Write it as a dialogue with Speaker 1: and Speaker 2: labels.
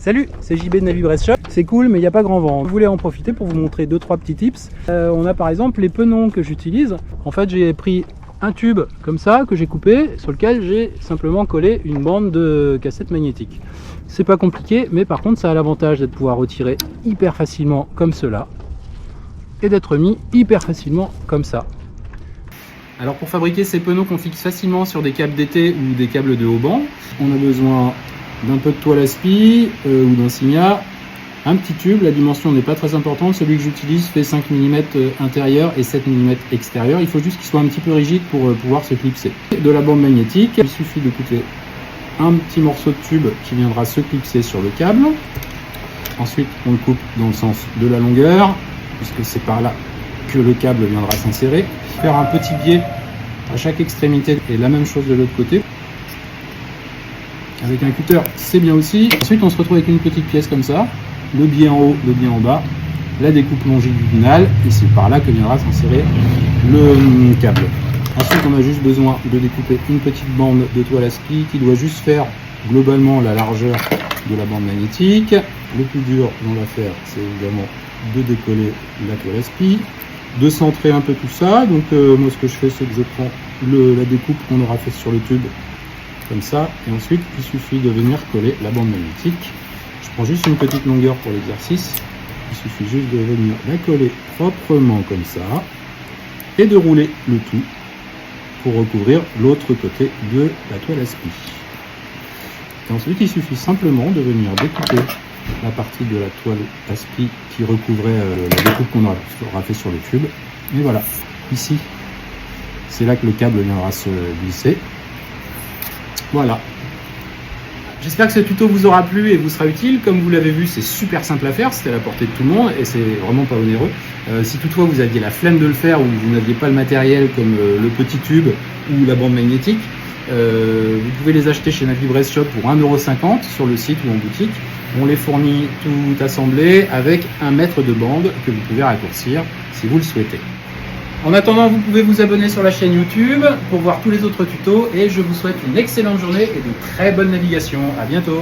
Speaker 1: Salut, c'est JB de Navibresse Shop. C'est cool, mais il n'y a pas grand vent. Je voulais en profiter pour vous montrer 2-3 petits tips. On a par exemple les penons que j'utilise. En fait, j'ai pris un tube comme ça que j'ai coupé, sur lequel j'ai simplement collé une bande de cassette magnétique. C'est pas compliqué, mais par contre, ça a l'avantage d'être pouvoir retirer hyper facilement comme cela et d'être mis hyper facilement comme ça. Alors pour fabriquer ces penons qu'on fixe facilement sur des câbles d'été ou des câbles de haut banc, on a besoin d'un peu de toile à spi ou d'un Signa, un petit tube, la dimension n'est pas très importante, celui que j'utilise fait 5 mm intérieur et 7 mm extérieur, il faut juste qu'il soit un petit peu rigide pour pouvoir se clipser. De la bande magnétique, il suffit de couper un petit morceau de tube qui viendra se clipser sur le câble, ensuite on le coupe dans le sens de la longueur, puisque c'est par là que le câble viendra s'insérer, faire un petit biais à chaque extrémité et la même chose de l'autre côté. Avec un cutter, c'est bien aussi. Ensuite, on se retrouve avec une petite pièce comme ça, le biais en haut, le biais en bas, la découpe longitudinale, et c'est par là que viendra s'insérer le câble. Ensuite, on a juste besoin de découper une petite bande de toile à spi qui doit juste faire globalement la largeur de la bande magnétique. Le plus dur dans l'affaire, c'est évidemment de décoller la toile à spi, de centrer un peu tout ça. Donc moi, ce que je fais, c'est que je prends la découpe qu'on aura fait sur le tube, comme ça, et ensuite il suffit de venir coller la bande magnétique. Je prends juste une petite longueur pour l'exercice, il suffit juste de venir la coller proprement comme ça et de rouler le tout pour recouvrir l'autre côté de la toile à spi. Et ensuite il suffit simplement de venir découper la partie de la toile à spi qui recouvrait la découpe qu'on aura fait sur le tube, et voilà, ici c'est là que le câble viendra se glisser. Voilà. J'espère que ce tuto vous aura plu et vous sera utile. Comme vous l'avez vu, c'est super simple à faire, c'était à la portée de tout le monde et c'est vraiment pas onéreux. Si toutefois vous aviez la flemme de le faire ou vous n'aviez pas le matériel comme le petit tube ou la bande magnétique, vous pouvez les acheter chez Navibresse Shop pour 1,50 € sur le site ou en boutique. On les fournit tout assemblé avec 1 mètre de bande que vous pouvez raccourcir si vous le souhaitez. En attendant, vous pouvez vous abonner sur la chaîne YouTube pour voir tous les autres tutos et je vous souhaite une excellente journée et de très bonne navigation. À bientôt.